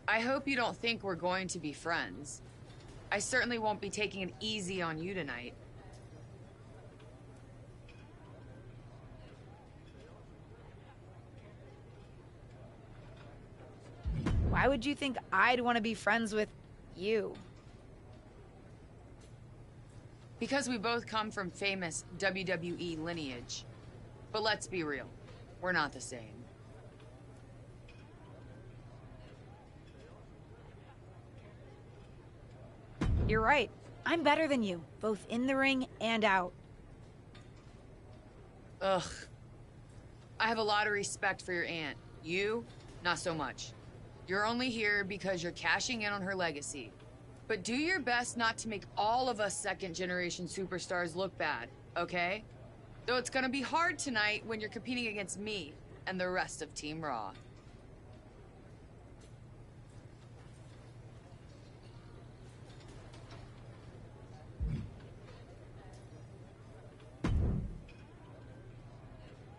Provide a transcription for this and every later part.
I hope you don't think we're going to be friends. I certainly won't be taking it easy on you tonight. Why would you think I'd want to be friends with you? Because we both come from famous WWE lineage. But let's be real, we're not the same. You're right. I'm better than you, both in the ring and out. Ugh. I have a lot of respect for your aunt. You, not so much. You're only here because you're cashing in on her legacy. But do your best not to make all of us second-generation superstars look bad, okay? Though it's gonna be hard tonight when you're competing against me and the rest of Team Raw.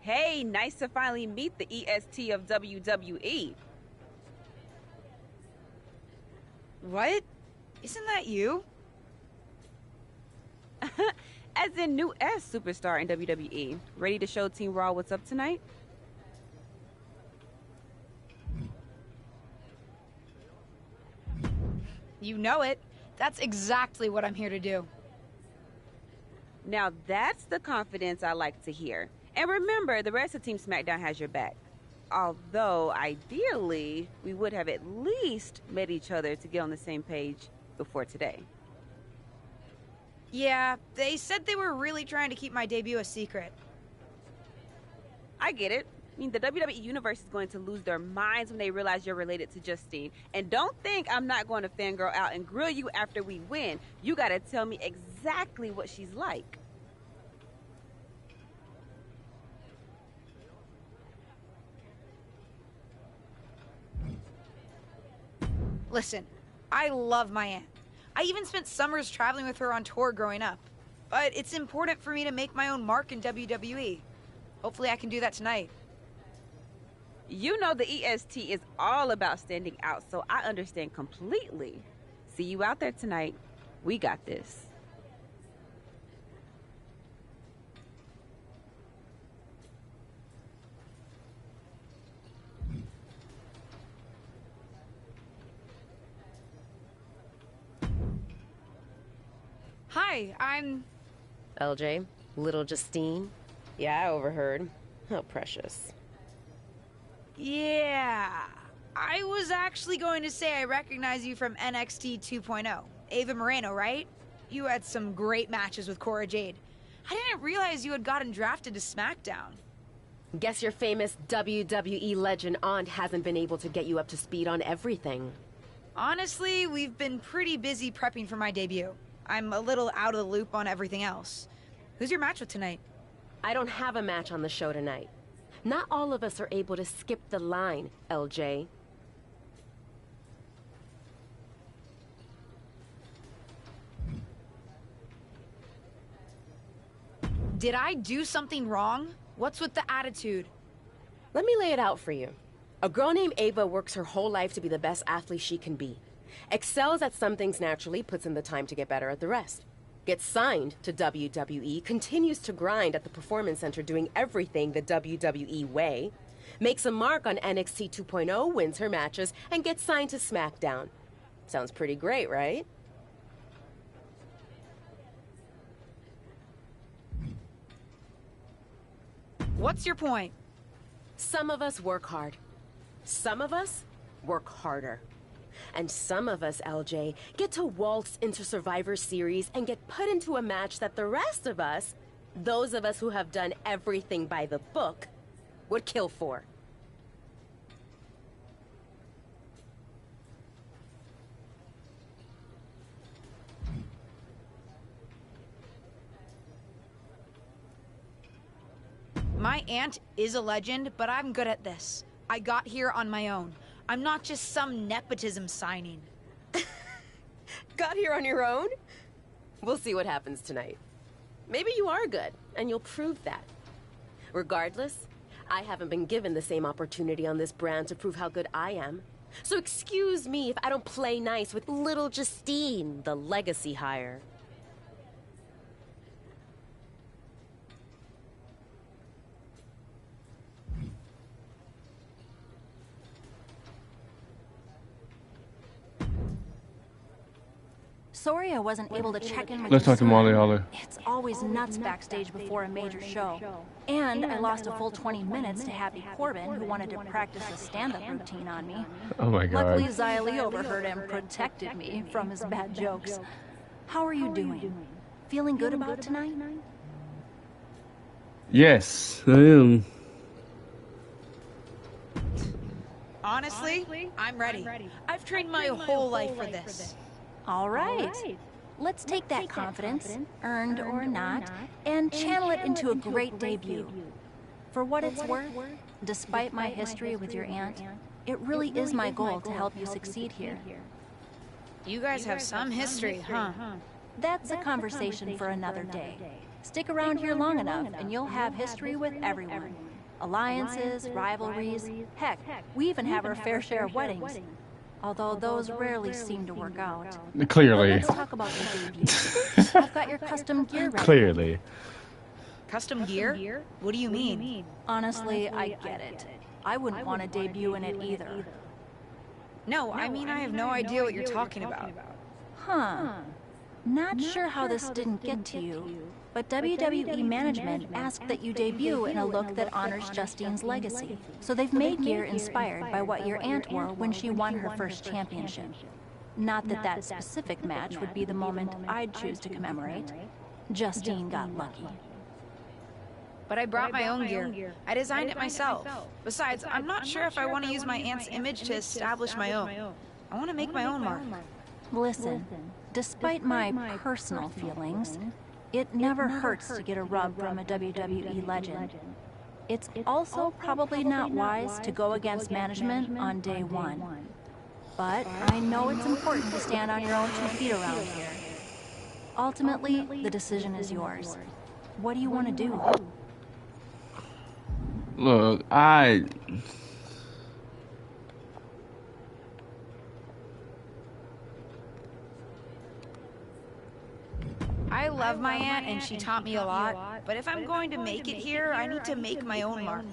Hey, nice to finally meet the EST of WWE. What? Isn't that you? As in new S superstar in WWE. Ready to show Team Raw what's up tonight? You know it. That's exactly what I'm here to do. Now that's the confidence I like to hear. And remember, the rest of Team SmackDown has your back. Although, ideally, we would have at least met each other to get on the same page before today. Yeah, they said they were really trying to keep my debut a secret. I get it. I mean, the WWE Universe is going to lose their minds when they realize you're related to Justine. And don't think I'm not going to fangirl out and grill you after we win. You gotta tell me exactly what she's like. Listen, I love my aunt. I even spent summers traveling with her on tour growing up. But it's important for me to make my own mark in WWE. Hopefully I can do that tonight. You know the EST is all about standing out, so I understand completely. See you out there tonight. We got this. Hi, I'm... LJ, little Justine. Yeah, I overheard. How precious. Yeah. I was actually going to say I recognize you from NXT 2.0. Ava Moreno, right? You had some great matches with Cora Jade. I didn't realize you had gotten drafted to SmackDown. Guess your famous WWE legend aunt hasn't been able to get you up to speed on everything. Honestly, we've been pretty busy prepping for my debut. I'm a little out of the loop on everything else. Who's your match with tonight? I don't have a match on the show tonight. Not all of us are able to skip the line, LJ. Did I do something wrong? What's with the attitude? Let me lay it out for you. A girl named Ava works her whole life to be the best athlete she can be. Excels at some things naturally, puts in the time to get better at the rest. Gets signed to WWE, continues to grind at the Performance Center doing everything the WWE way. Makes a mark on NXT 2.0, wins her matches, and gets signed to SmackDown. Sounds pretty great, right? What's your point? Some of us work hard. Some of us work harder. And some of us, LJ, get to waltz into Survivor Series and get put into a match that the rest of us, those of us who have done everything by the book, would kill for. My aunt is a legend, but I'm good at this. I got here on my own. I'm not just some nepotism signing. Got here on your own? We'll see what happens tonight. Maybe you are good, and you'll prove that. Regardless, I haven't been given the same opportunity on this brand to prove how good I am. So excuse me if I don't play nice with little Justine, the legacy hire. Sorry I wasn't able to check in with Let's you talk to Molly Holler. It's always nuts backstage before a major show. And I lost a full 20 minutes to Happy Corbin, who wanted to practice a stand-up routine on me. Oh my god. Luckily, Xia Li overheard and protected me from his bad jokes. How are you doing? Feeling good about tonight? Yes, I am. Honestly, I'm ready. I've trained my whole life for this. All right. Let's take that confidence, earned or not, and channel it into a great debut. For what it's worth, despite my history with your aunt, it really is my goal to help you succeed here. You guys have some history, huh? That's a conversation for another day. Stick around here long enough, and you'll have history with everyone. Alliances, rivalries, heck, we even have our fair share of weddings. Although those rarely seem to work out. Clearly. Let's talk about your debut. I've got your custom gear ready. Clearly. Custom gear? What do you mean? Honestly, I get it. I wouldn't want to debut in it either. No, I mean I have no idea what you're talking about. Huh. Not sure how this didn't get to you, but WWE management asked that you debut in a look that honors Justine's legacy. So they've made gear inspired by what your aunt wore when she won her first championship. Not that that specific match would be the moment I'd choose to commemorate. Justine got lucky. But I brought my own gear. I designed it myself. Besides, I'm not sure if I want to use my aunt's image to establish my own. I want to make my own mark. Listen, despite my personal feelings, it never hurts to get a rub from a WWE legend. It's also probably not wise to go against management on day one. But I know it's important to stand on your own 2 feet around here. Ultimately, the decision is yours. What do you want to do? Look, I love my aunt and she taught me a lot, but if I'm going to make it here, I need to make my own mark.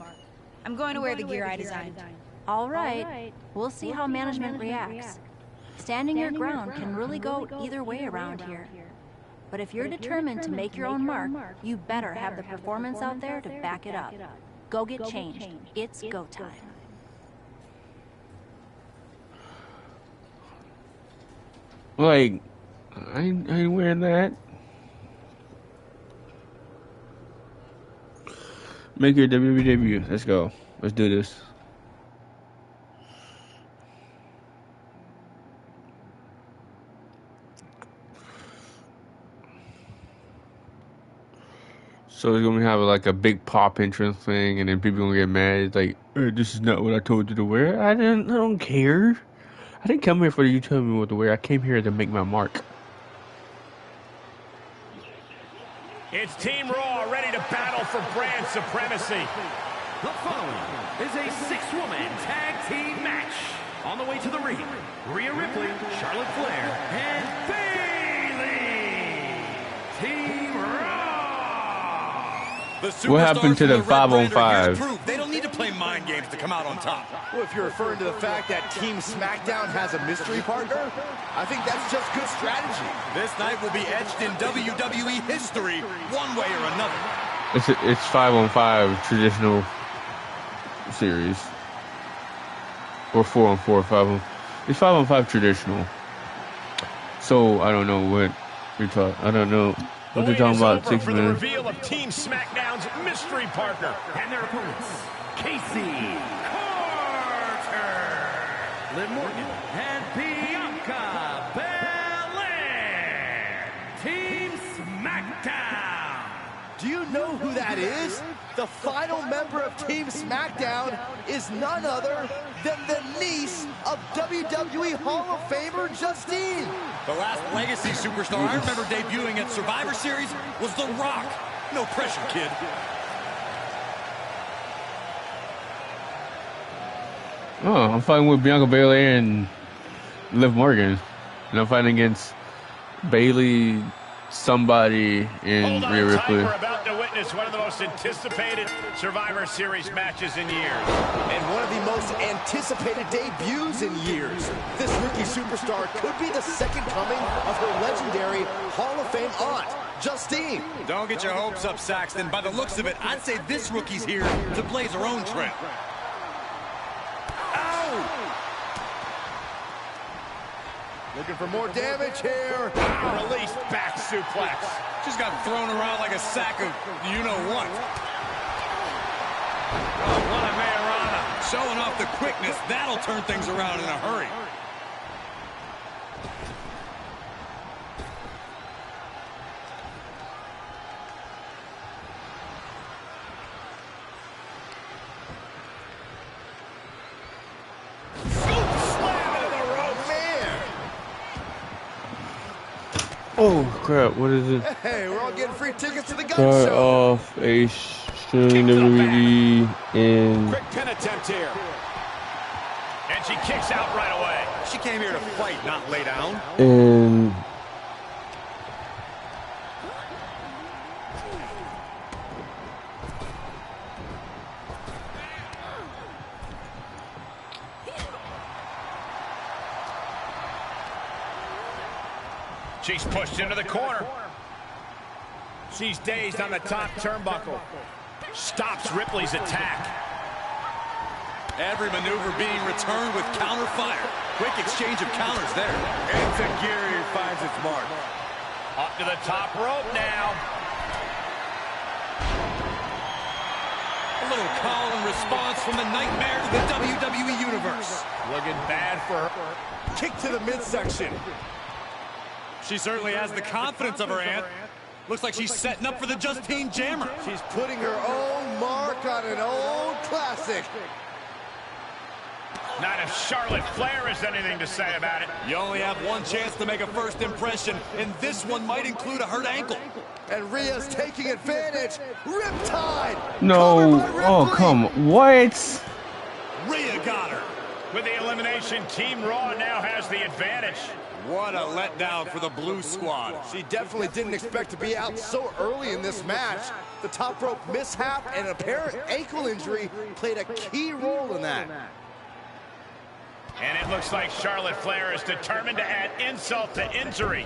I'm going to wear the gear I designed. All right, we'll see how management reacts. Standing your ground can really go either way around here. But if you're determined to make your own mark, you better have the performance out there to back it up. Go get changed. It's go time. like, I ain't wearing that. Make your WWE debut. Let's go. Let's do this. So it's gonna have like a big pop entrance thing, and then people gonna get mad. It's like, this is not what I told you to wear. I don't care. I didn't come here for you to tell me what to wear. I came here to make my mark. It's Team Raw ready to battle for brand supremacy. The following is a 6-woman tag team match. On the way to the ring, Rhea Ripley, Charlotte Flair, and Bayley. Team Raw. What happened to the 5-on-5? They don't need to play mind games to come out on top. Well, if you're referring to the fact that Team SmackDown has a mystery partner, I think that's just good strategy. This night will be etched in WWE history, one way or another. It's 5-on-5 traditional series, or 4-on-4, 5-on. It's 5-on-5 traditional. So I don't know what you're talking. I don't know what they're talking about. 6 for minutes. the reveal of Team SmackDown's mystery partner And their opponents, Casey Carter, Liv Morgan, and Bianca Belair. Team SmackDown. Do you know who that is? The final member of Team SmackDown is none other than the niece of WWE Hall of Famer Justine. The last legacy superstar I remember debuting at Survivor Series was The Rock. No pressure, kid. Oh, I'm fighting with Bianca Belair and Liv Morgan. And I'm fighting against Bailey, somebody, and Rhea Ripley. We're about to witness one of the most anticipated Survivor Series matches in years. And one of the most anticipated debuts in years. This rookie superstar could be the second coming of her legendary Hall of Fame aunt, Justine. Don't get your hopes up, Saxton. By the looks of it, I'd say this rookie's here to blaze her own trail. Looking for more damage here. Release back suplex. Just got thrown around like a sack of you-know-what. Oh, what a Mayorana. Showing off the quickness, that'll turn things around in a hurry. Oh crap! What is it? Hey, we're all getting free tickets to the gun Start show. off a string WWE and Quick pin attempt here. And she kicks out right away. She came here to fight, not lay down. and She's pushed into the corner. She's dazed on the top turnbuckle. Stops Ripley's attack. Every maneuver being returned with counter fire. Quick exchange of counters there. Enziguri finds its mark. Up to the top rope now. A little call and response from the nightmare to the WWE Universe. Looking bad for her. Kick to the midsection. She certainly has the confidence of her aunt. Looks like she's setting up for the Justine Jammer. She's putting her own mark on an old classic. Not if Charlotte Flair has anything to say about it. You only have one chance to make a first impression, and this one might include a hurt ankle. And Rhea's taking advantage. Riptide. no! Oh come! What? Rhea got her. With the elimination, Team Raw now has the advantage. What a letdown for the Blue Squad. She definitely didn't expect to be out so early in this match. The top rope mishap and apparent ankle injury played a key role in that. And it looks like Charlotte Flair is determined to add insult to injury.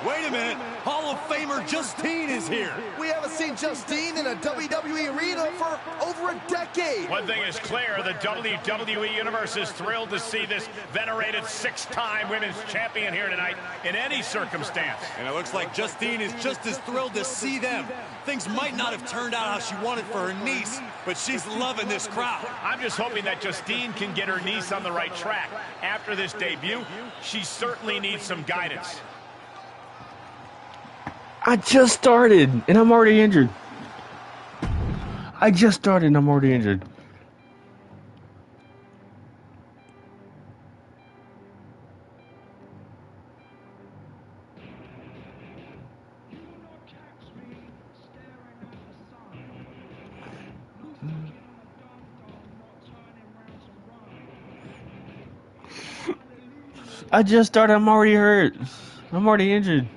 Wait a minute. Hall of Famer Justine is here. We haven't seen Justine in a WWE arena for over a decade. One thing is clear, the WWE Universe is thrilled to see this venerated six-time women's champion here tonight in any circumstance. And it looks like Justine is just as thrilled to see them. Things might not have turned out how she wanted for her niece, but she's loving this crowd. I'm just hoping that Justine can get her niece on the right track. After this debut, she certainly needs some guidance. I just started and I'm already injured. I just started and I'm already injured. I just started, I'm already hurt. I'm already injured.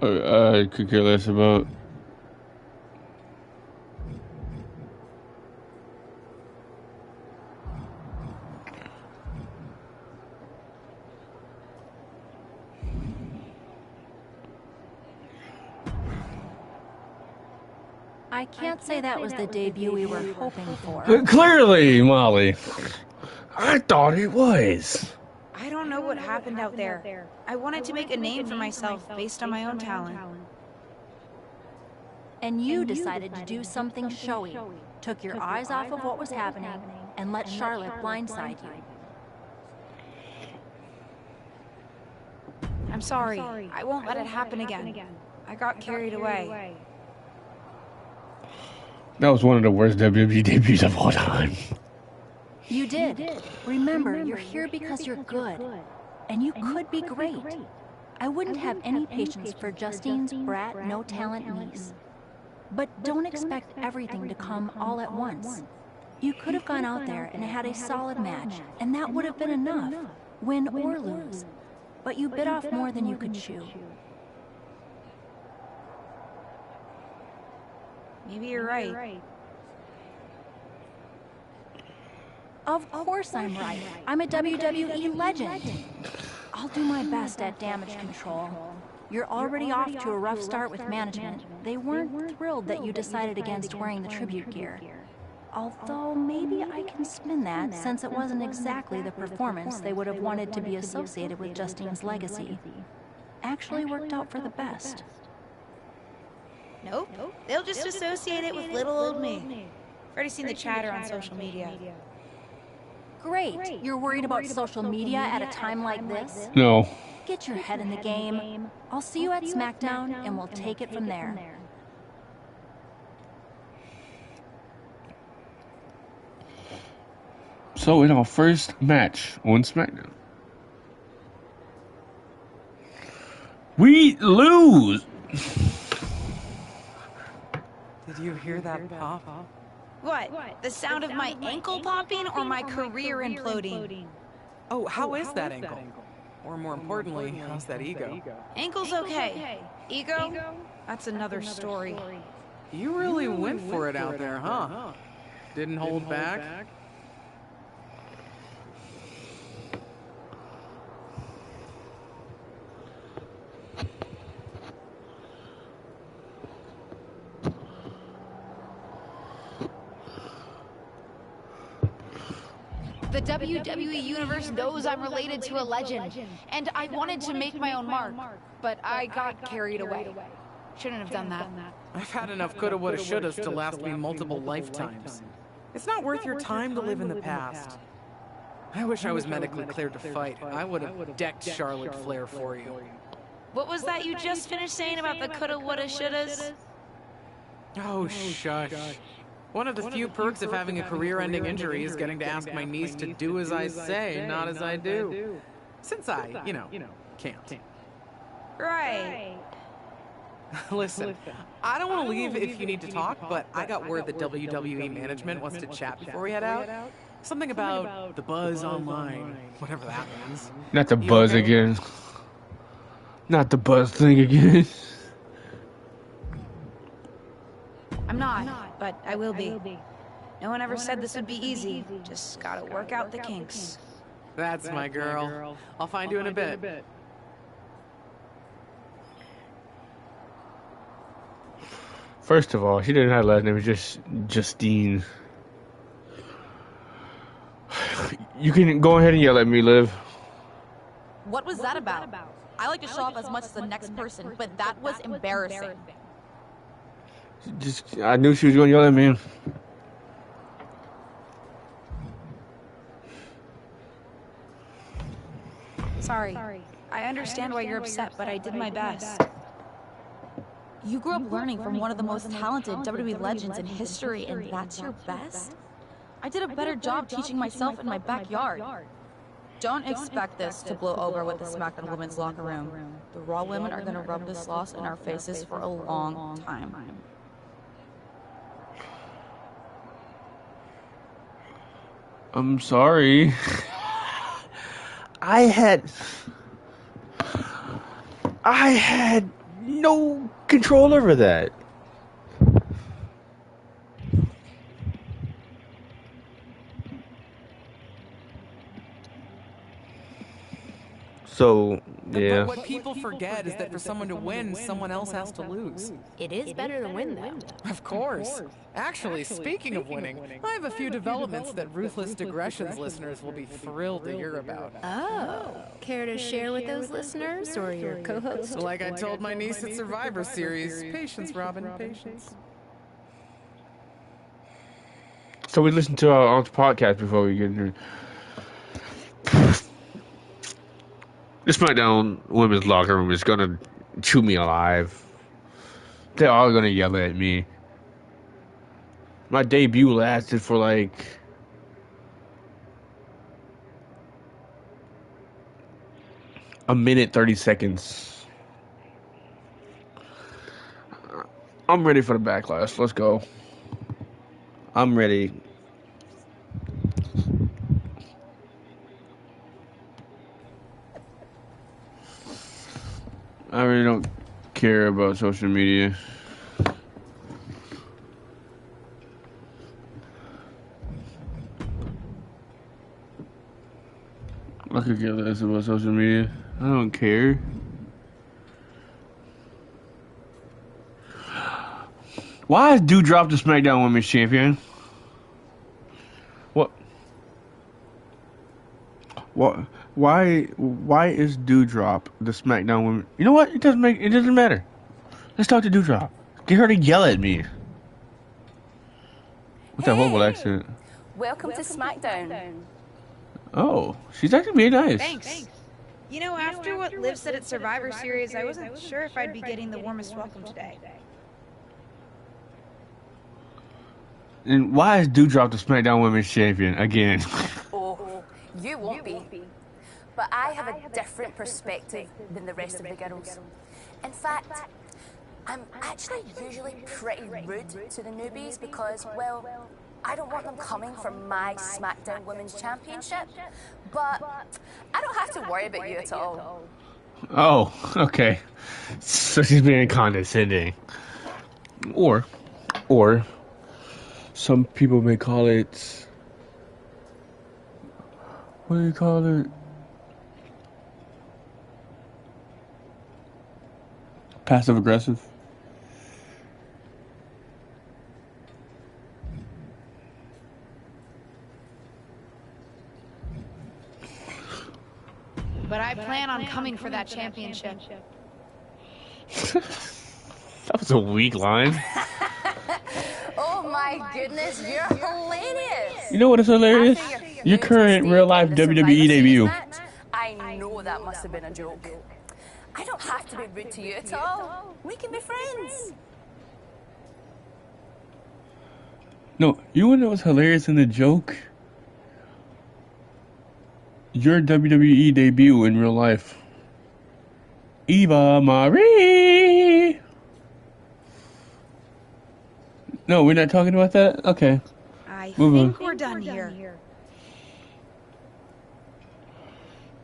I could care less about. I can't say that was the debut we were hoping for. Clearly, Molly. I thought it was. I don't know what happened out there. I wanted to make a name for myself based on my own talent. And you decided to do something showy, took your eyes off of what was happening, and let Charlotte blindside you. I'm sorry. I won't let it happen again. I got carried away. That was one of the worst WWE debuts of all time. You did. Remember, you're here because you're good. And you could be great. I wouldn't have any patience for Justine's brat, no-talent niece. But don't expect everything to come all at once. You could have gone out there and had a solid match, and that would have been enough, win or lose. But you bit off more than you could chew. Maybe you're right. Of course I'm right. I'm a WWE legend. I'll do my best at damage control. You're already off to a rough start with management. They weren't thrilled that you decided against wearing the tribute gear. Although maybe I can spin that, since it wasn't exactly the performance they would have wanted to be associated with Justine's legacy. Actually worked out for the best. Nope. They'll just associate it with little old me. Already seen the chatter on social media. Great. You're worried about social media at a time like this? No. Get your head in the game. I'll see you at SmackDown, and we'll take it from there. So in our first match on SmackDown, we lose. Did you hear that pop? What? The sound of my ankle popping or my career imploding? Oh, how is that ankle? Or more importantly, how's that ego? Ankle's okay. Ego? That's another story. You really went for it out there, huh? Didn't hold back? The WWE Universe knows I'm related to a legend, and I wanted to make my own mark, but I got carried away. Shouldn't have done that. I've had enough coulda, woulda, shouldas to last me multiple lifetimes. It's not worth your time to live in the past. I wish I was medically cleared to fight. I would have decked Charlotte Flair for you. What was that you just finished saying about the coulda, woulda, shouldas? Oh, shush. One of the few perks of having a career-ending injury is getting to ask my niece to do as I say, not as I do. Since I, can't. Right. Listen, I don't want to leave if you need to talk, but I got word that WWE management wants to chat before we head out. Something about the buzz online, whatever that means. Not the buzz again. Not the buzz thing again. I'm not, but I will be. No one ever said this would be easy. Just gotta work out the kinks. That's my girl. I'll find you in a bit. First of all, she didn't have a last name. It was just Justine. You can go ahead and yell at me, Liv. What was that about? I like to show off as much as the next person, but that was embarrassing. I knew she was going to yell at me. Sorry. I understand why you're upset, but I did my best. You grew up learning from one of the most talented WWE legends in history, and that's your best? I did a better job teaching myself in my backyard. Don't expect this to blow over with the SmackDown Women's locker room. The Raw women are going to rub this loss in our faces for a long time. I'm sorry. I had no control over that. So, yeah. But what people forget is that for someone to win, someone else has to lose. It is better to win, though. Of course. Actually, speaking of winning, I have a few developments that Ruthless Digressions listeners will be thrilled to hear about. Oh, care to share with those listeners or your co-host? Like I told my niece at Survivor Series, patience, Robin, patience. So we listened to our own podcast before we get into the SmackDown women's locker room is gonna chew me alive. They're all gonna yell at me. My debut lasted for like a minute 30 seconds. I'm ready for the backlash. Let's go. I'm ready. I really don't care about social media. I could care less about social media. I don't care. Why is Doudrop the SmackDown Women's Champion? What? Why is Doudrop the SmackDown Women? You know what? It doesn't matter. Let's talk to Doudrop. Get her to yell at me. What's that horrible accent? Welcome to SmackDown. Oh, she's actually being nice. Thanks. You know, after what Liv said at Survivor Series, I wasn't sure if I'd be getting the warmest welcome today. And why is Doudrop the SmackDown Women's Champion again? Oh, you won't be. But I have a different perspective than the rest of the girls. In fact, I'm actually usually pretty rude to the newbies because, well, I don't want them coming for my SmackDown Women's Championship. But I don't have to worry about you at all. Oh, okay. So she's being condescending. Or some people may call it, what do you call it? Passive aggressive. But I plan on coming for that championship. That was a weak line. Oh my goodness, you're hilarious. You know what is hilarious? Your current real-life WWE debut. I know that must have been a joke. I don't have to be rude to you at all. We can be friends. No, you want to know what's hilarious in the joke? Your WWE debut in real life. Eva Marie! No, we're not talking about that? Okay. I Move think on. we're done here.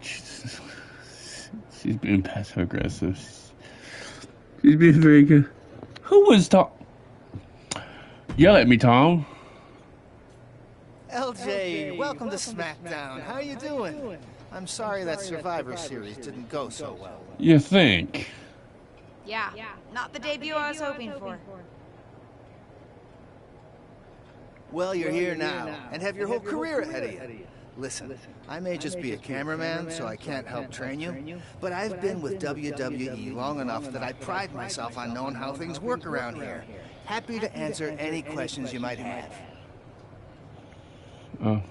She's being passive aggressive. She's being very good. Who was talking? Yell at me, Tom. LJ, welcome to SmackDown. How you doing? I'm sorry that Survivor Series didn't go so well. You think? Yeah, not the debut I was hoping for. Well, you're here now, and have your whole career ahead of you. Listen, I may just be a cameraman, so I can't help train you, but I've been with WWE long enough that I pride myself on knowing how things work around here. Happy to answer any questions you might have. Oh.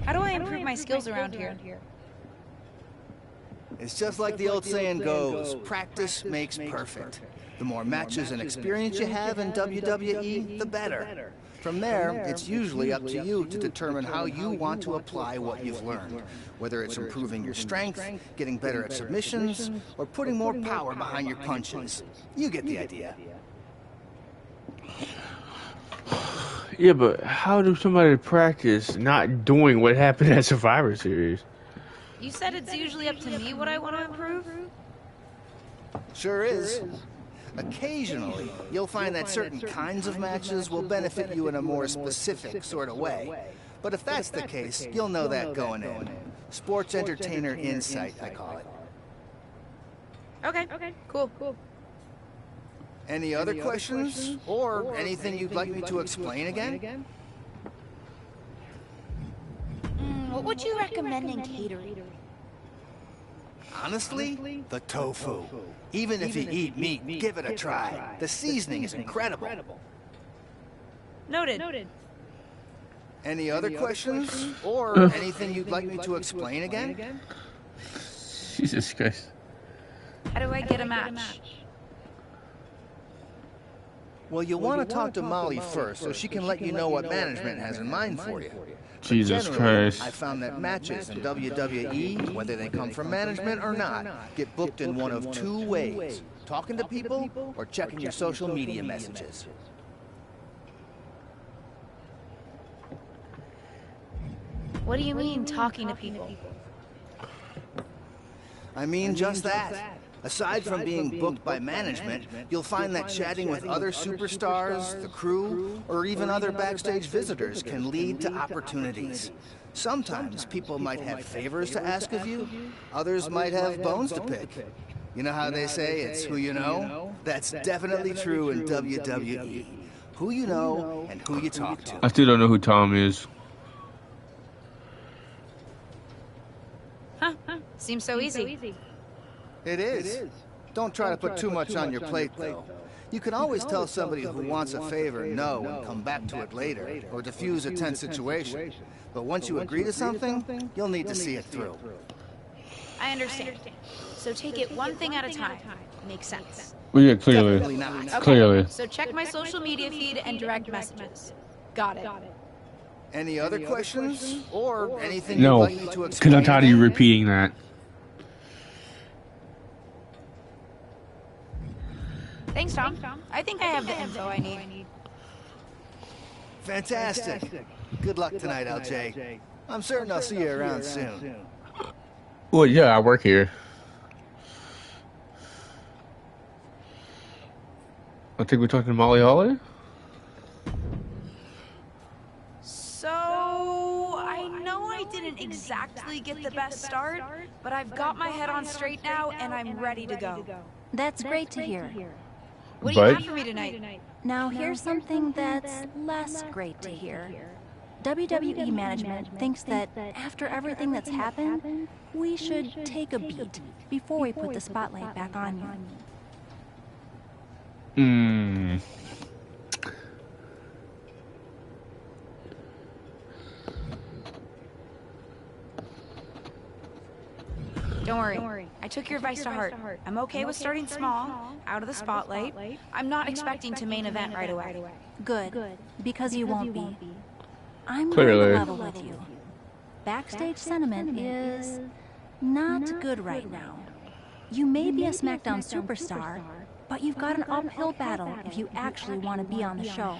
How do I improve my skills around here? It's just like the old saying goes, practice makes perfect. The more matches and experience you have in WWE, the better. From there, it's usually up to you to determine how you want to apply what you've learned. Whether it's improving your strength, getting better at submissions, or putting more power behind your punches. You get the idea. Yeah, but how do somebody practice not doing what happened at Survivor Series? You said it's usually up to me what I want to improve? Sure is. Occasionally, you'll find that certain kinds of matches will benefit you in a more specific sort of way. But if that's the case, you'll know that going in. Sports entertainer insight, I call it. Okay, cool. Any other questions? Or anything you'd like me to explain again? What would you recommend in catering? Honestly, the tofu. Even if you eat meat, give it a try. The seasoning is incredible. Noted. Any other questions? Or anything you'd like me to explain again? Jesus Christ. How do I get a match? Well, you want to talk to Molly first so she can let you know what management has in mind for you. Jesus Generally, Christ. I found that matches in WWE, whether they come from management or not, get booked in one of two ways. Talking to people or checking your social media messages. What do you mean, talking to people? I mean just that. Aside from being booked by management, you'll find that chatting with other superstars, the crew, or even other backstage visitors can lead to opportunities. Sometimes people might have favors to ask of you, others might have bones to pick. You know how they say it's who you know? That's definitely true in WWE. Who you know and who you talk to. I still don't know who Tom is. Huh? Seems so easy. It is. Don't try to put too much on your plate, though. You can always tell somebody who wants a favor no and come back to it later, or diffuse a tense situation. But once you agree to something, you'll need to see it through. I understand. So take it one thing at a time. Makes sense. Well, yeah, clearly. Definitely not. Okay, Clearly. so check my social media feed and direct messages. Got it. Any other questions? Or anything No, you'd like me to because explain? I'm tired of you repeating that. Thanks, Tom. I think I have the info I need. Fantastic. Good luck tonight, LJ. I'm certain I'll see you around soon. Well, yeah, I work here. I think we're talking to Molly Holly. So, I know I didn't exactly get the best start, but I've got my head on straight now and I'm ready to go. That's great to hear. What do you have for me tonight? Now here's something that's less great to hear. WWE management thinks that after everything that's happened, we should take a beat before we put the spotlight back on you. Don't worry. I took your advice to heart. I'm okay with starting small, out of the spotlight. I'm not expecting to main event right away. Good, because you won't be. I'm Clearly. going to level with you. Backstage sentiment is not good right now. You may be a SmackDown superstar, but you've got an uphill battle if you actually want to be on the show.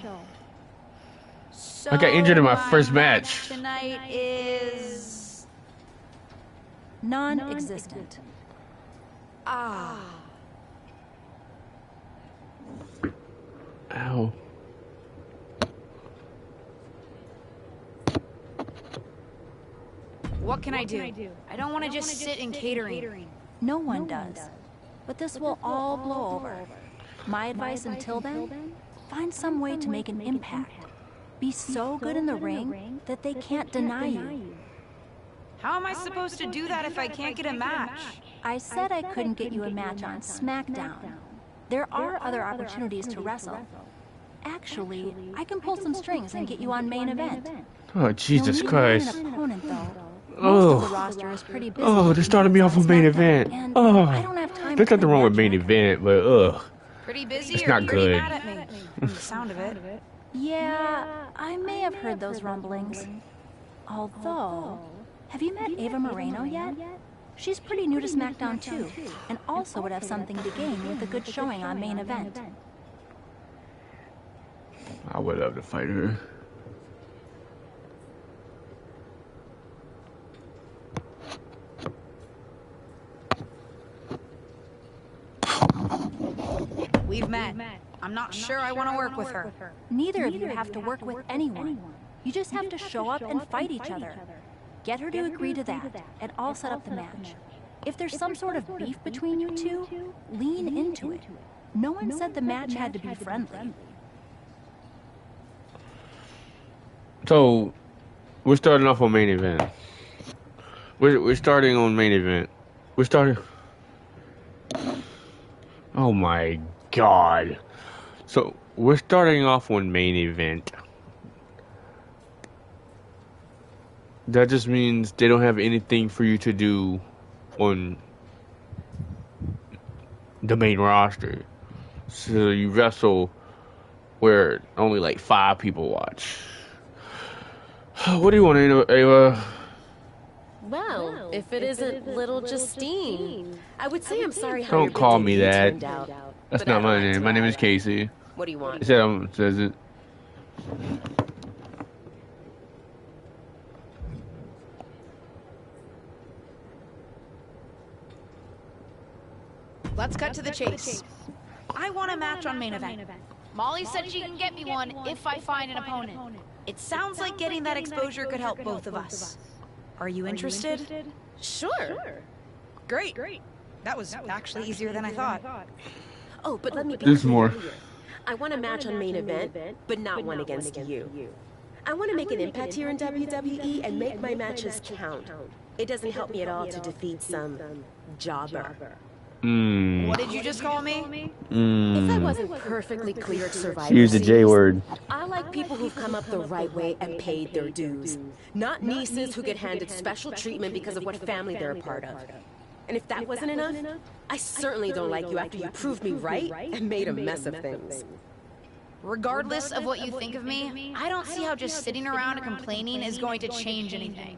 So I got injured in my first match. Tonight is... Non-existent. Ah. Ow. What can I do? I don't want to just sit in catering. No one does. But this will all blow over. My advice until then, find some way to make an impact. Be so good in the ring that they can't deny you. How am I supposed to do that if I can't get a match? I said I couldn't get you a match on SmackDown. There are other opportunities to wrestle. Actually, I can pull some strings and get you on main event. Oh, Jesus Christ. An opponent, though. Most of the roster is pretty busy. Oh, they started me off with main event. And Oh, I don't have time there's to nothing wrong with main event, but Pretty busy It's or not pretty good. mad at me? From the sound of it. Yeah, I may have heard those rumblings. Although, have you met Ava Moreno yet? She's pretty new to SmackDown too, and also would have something to gain with a good showing on main event. I would love to fight her. We've met. I'm not sure I want to work with her. Neither of you have to work with anyone. You just have to show up and fight each other. Get her to agree to that, and I'll set up the match. If there's some sort of beef between you two, lean into it. No one said the match had to be friendly. So, we're starting off on main event. We're starting on main event. We're starting... Oh my God. So, we're starting off on main event. that just means they don't have anything for you to do on the main roster. So you wrestle where only like 5 people watch. What do you want, Ava? Well, if it isn't little Justine, I would say I'm sorry how Don't your call big me debut that. turned out. That's But not I my don't like name. to My name add. is Casey. What do you want? It says it. Let's cut to the chase. I want a match on main event. Molly said she can get me one if I find an opponent. It sounds like getting that exposure could help both of us. Are you interested? Sure. Great. That was actually easier than I thought. Oh, but let me be There's clear. more. I want a match on main event, but not one against you. I want to make an impact here in WWE and make my matches count. It doesn't help me at all to defeat some jobber. What did you just call me? If I wasn't perfectly clear at Survivor Use the J Series, word. I like people who've come up the right way and paid their dues. Not nieces who get handed special treatment because of what family they're a part of. And if that wasn't enough, I certainly don't like you after you proved me right and made a mess of things. Regardless of what you think of me, I don't see how just sitting around and complaining is going to change anything.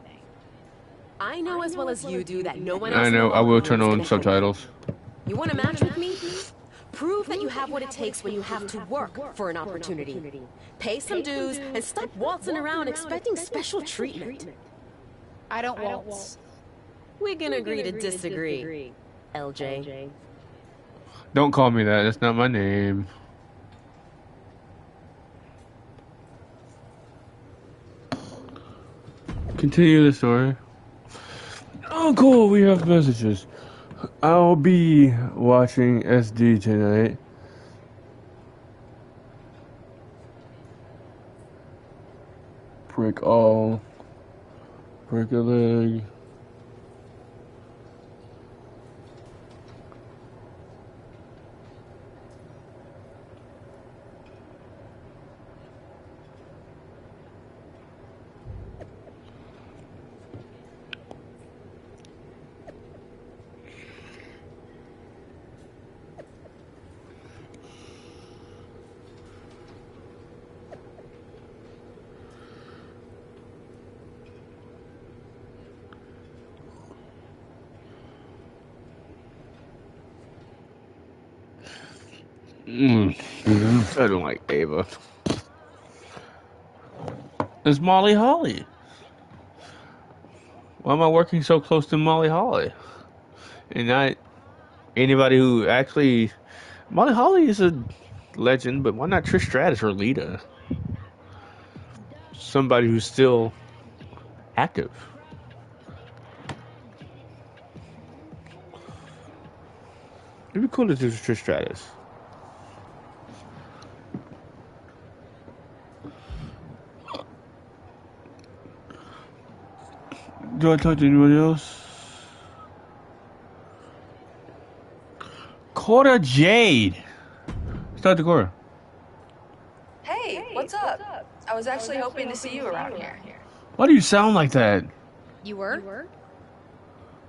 I know as well as you do that no one else I know. in the I will locker turn room's on gonna subtitles. You want a match with me? Prove that you have what it takes when you have to work for an opportunity. Pay some dues and stop waltzing around expecting special treatment. I don't waltz. We can agree to disagree, LJ. Don't call me that. That's not my name. Continue the story. Oh, cool. We have messages. I'll be watching SD tonight. Break all. Break a leg. I don't like Ava. It's Molly Holly. Why am I working so close to Molly Holly? And not anybody who actually... Molly Holly is a legend, but why not Trish Stratus or Lita? Somebody who's still active. It'd be cool to do Trish Stratus. Do I talk to anybody else? Cora Jade. Start the Cora. Hey, what's up? I was actually hoping to see you around here. Why do you sound like that? You were?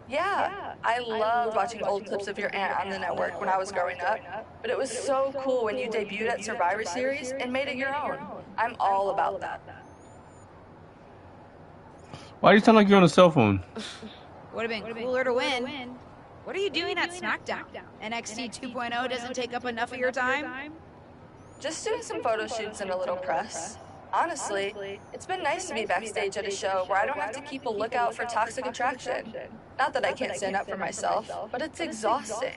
Yeah, I loved watching old clips of your aunt on the network when I was growing up, but it was so cool when you debuted at Survivor Series and made it your own. I'm all about that. Why do you sound like you're on a cell phone? Would have been cooler to win. What are you doing at SmackDown? NXT 2.0 doesn't take up enough of your time? Just doing some photo shoots and a little press. Honestly, it's been nice to be backstage at a show where I don't have to keep a lookout for toxic attraction. Not that I can't stand up for myself, but it's exhausting.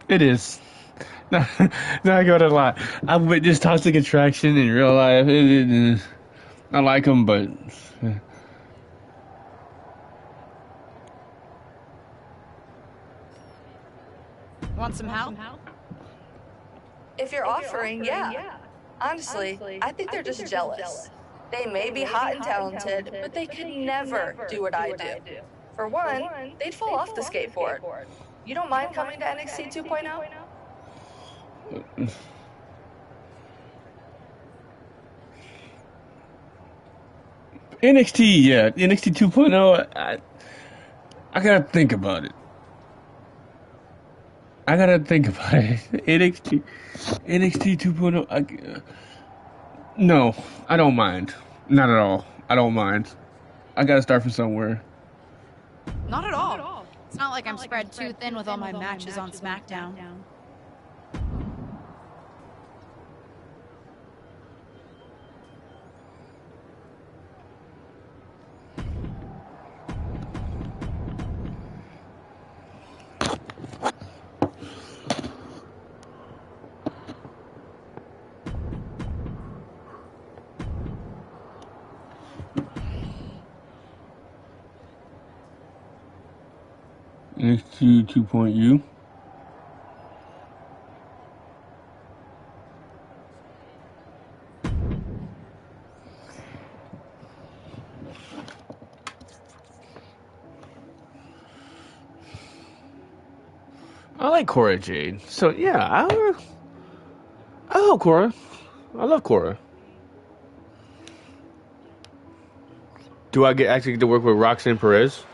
It is. No, I go to a lot. I've witnessed toxic attraction in real life. I like them, but... Want some help? If you're offering, yeah. Honestly, I think they're just jealous. They may be hot and talented, but they could never do what I do. For one, they'd fall off the skateboard. You don't mind coming to NXT 2.0? NXT, yeah, NXT 2.0. I gotta think about it. NXT 2.0. No, I don't mind. Not at all. I don't mind. I gotta start from somewhere. Not at all. It's not like I'm spread too thin with all my matches on SmackDown. NXT 2.0. I like Cora Jade. So yeah, I love Cora. I love Cora. Do I actually get to work with Roxanne Perez?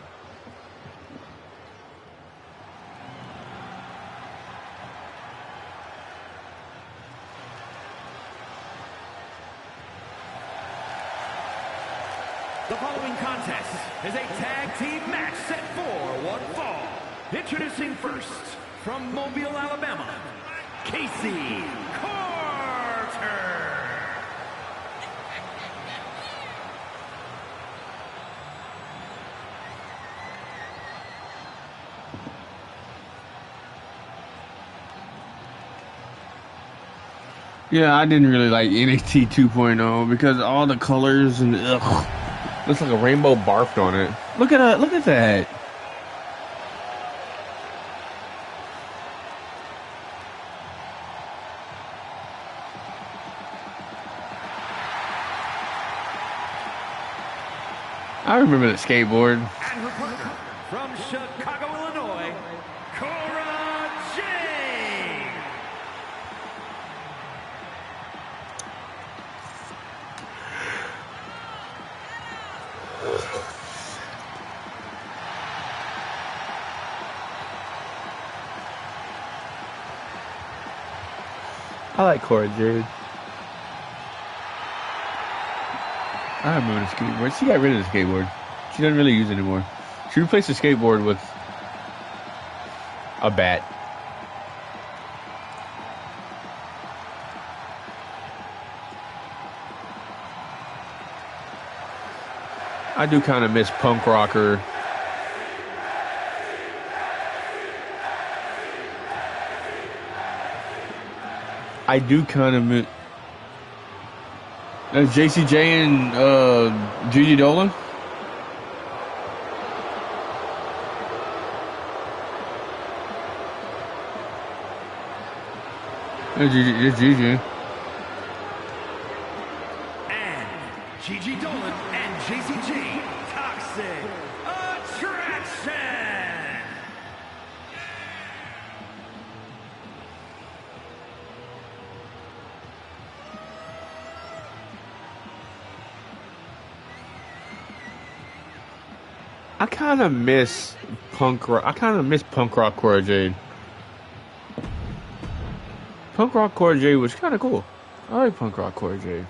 The following contest is a tag team match set for one fall. Introducing first, from Mobile, Alabama, Casey Carter. Yeah, I didn't really like NXT 2.0 because all the colors and looks like a rainbow barfed on it. Look at that. I remember the skateboard. And her partner, from Chicago, Illinois, Cora Jade. I like Cora Jade. I remember the skateboard. She got rid of the skateboard. She doesn't really use it anymore. She replaced the skateboard with a bat. I do kind of miss punk rocker. I do kind of miss JCJ and Gigi Dolan. It's Gigi. And Gigi Dolan and JCJ, Toxic Attraction. I kind of miss punk rock. Punk rock Cora Jade. Punk rock Cora Jade was kind of cool. I like punk rock Cora Jade.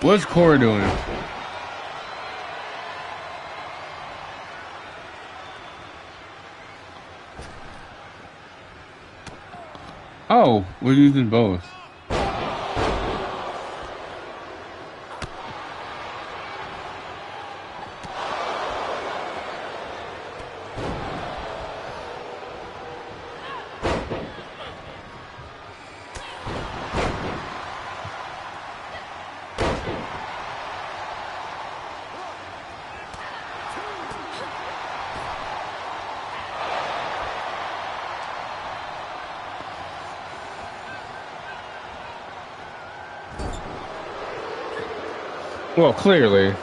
What's Cora doing? Oh, we're using both. Well, clearly.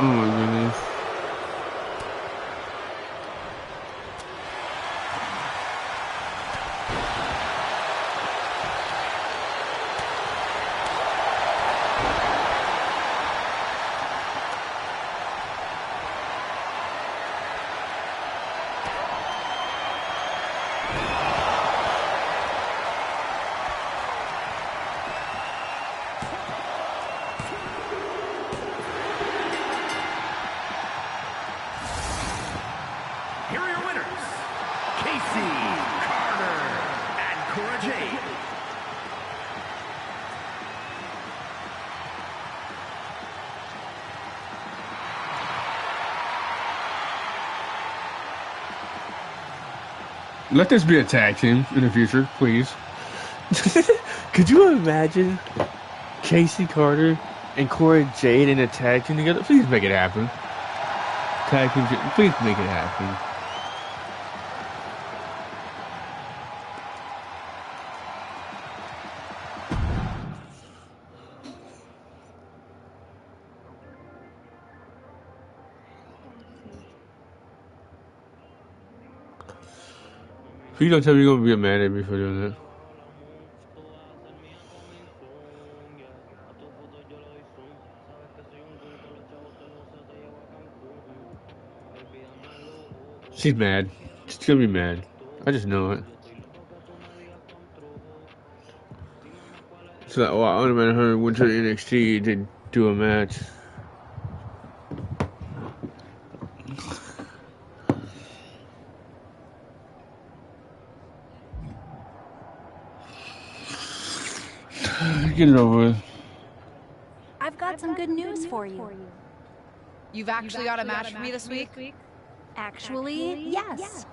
Oh my goodness. Here are your winners, Casey, Carter, and Cora Jade. Let this be a tag team in the future, please. Could you imagine Casey Carter and Cora Jade in a tag team together? Please make it happen. Tag team, please make it happen. Please don't tell me you're gonna get mad at me for doing that. She's mad. She's gonna be mad. I just know it. So that I wanted her went to NXT to do a match. Get it over with. I've got some good news for you. You've actually got a match for me this week? Actually, yes.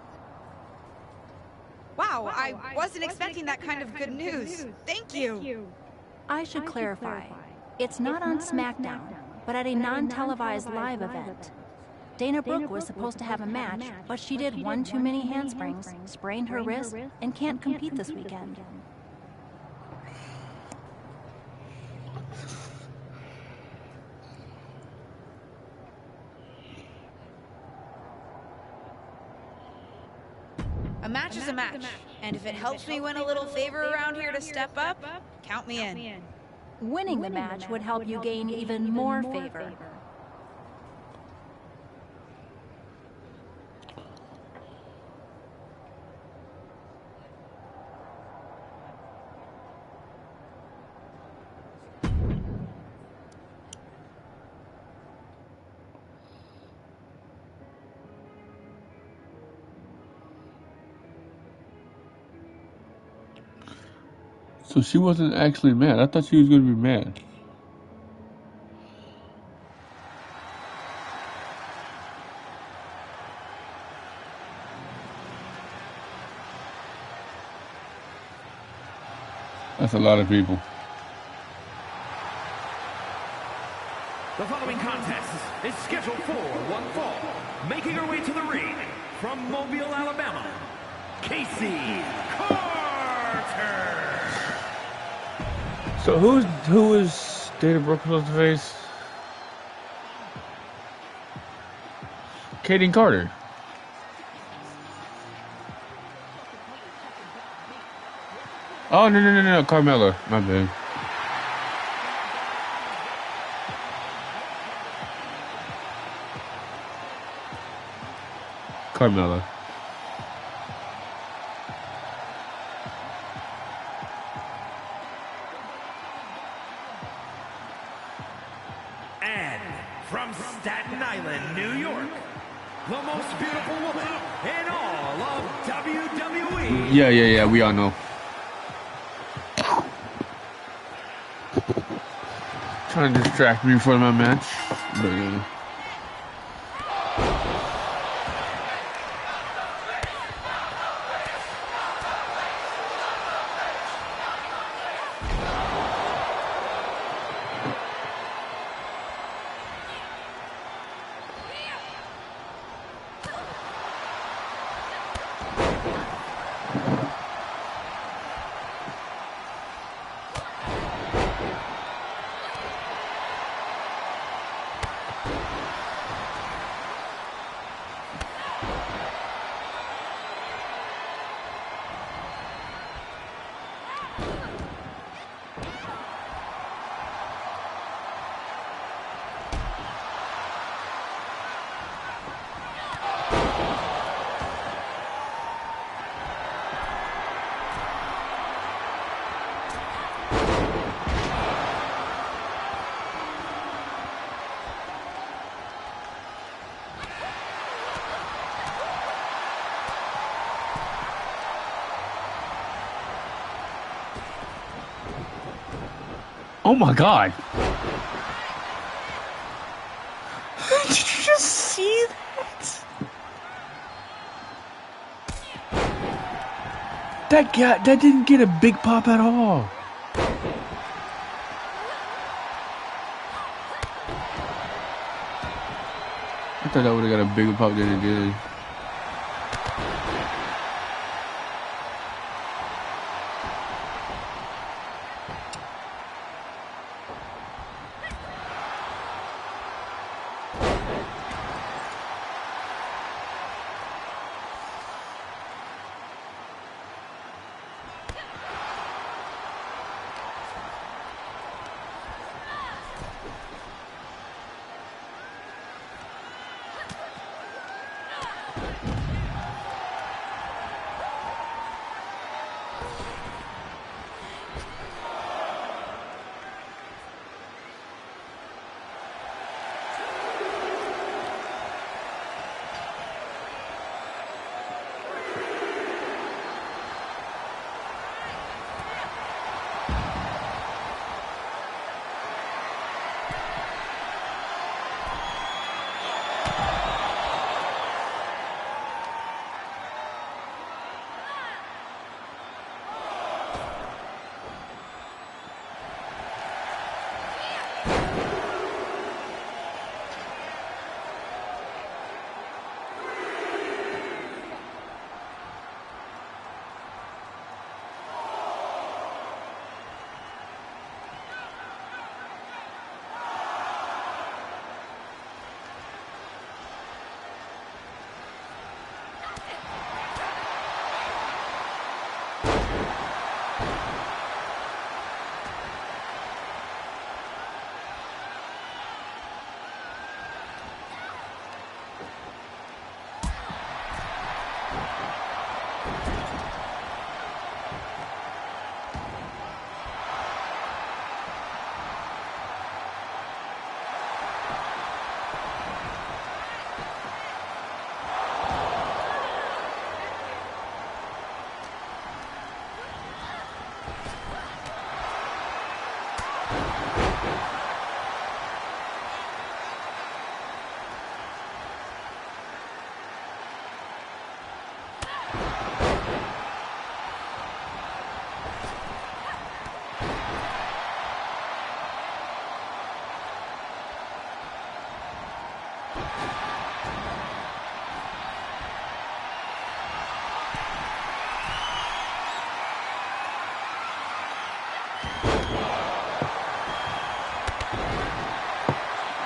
Wow, I wasn't expecting that kind of good news. Thank you. I should clarify. It's not on SmackDown, but at a non-televised live event. Dana Brooke was supposed to have a match, but she did one too many handsprings, sprained her wrist, and can't compete this weekend. A match is a match, and if it helps me win a little favor around here to step up, count me in. Winning the match would help you gain even more favor. So she wasn't actually mad. I thought she was gonna be mad. That's a lot of people. The following contest is scheduled for one fall. Making her way to the ring from Mobile, Alabama, Casey Carter. So who is Dana Brooke supposed to face? Kaden Carter. Oh no, Carmella. My bad. Carmella. And from Staten Island, New York, the most beautiful woman in all of WWE. Yeah, we all know. Trying to distract me from my match, but yeah. Oh my God. Did you just see that? That didn't get a big pop at all. I thought that would have got a bigger pop than it did.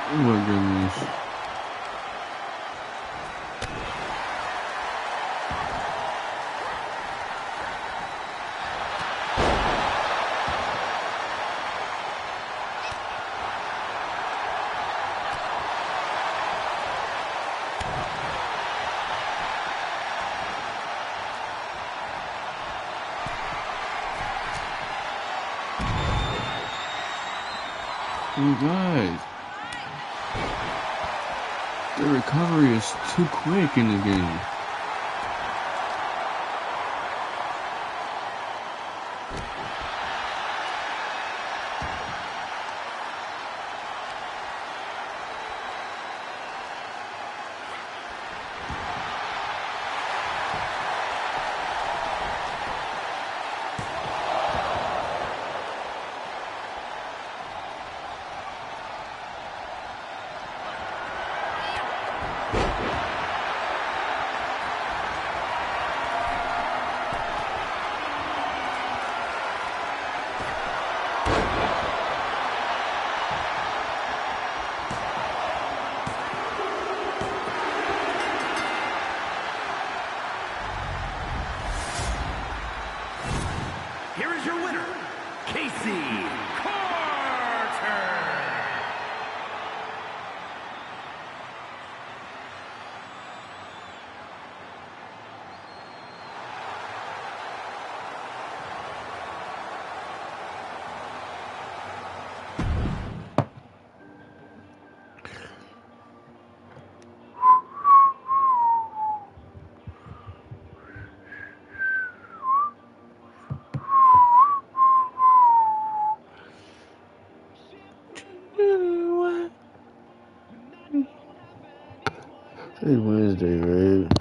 Oh my goodness. Oh guys. The recovery is too quick in the game. here is your winner, Casey Carter. It's Wednesday, right?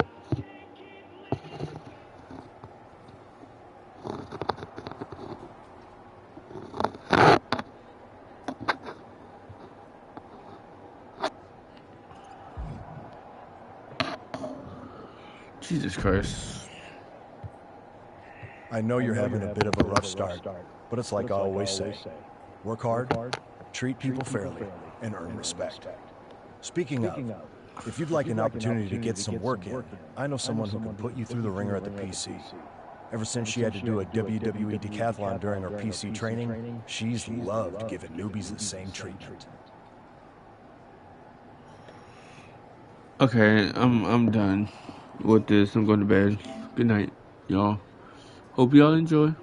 Jesus Christ. I know you're having a bit of a rough start, but it's like I always say. Work hard, treat people fairly, and earn respect. Speaking of, if you'd like an opportunity to get some work in, I know someone who can put you through the ringer at the PC. Ever since she had to do a WWE decathlon during her PC training, she's loved giving newbies the same treatment. Okay, I'm done with this. I'm going to bed. Good night, y'all. Hope y'all enjoy.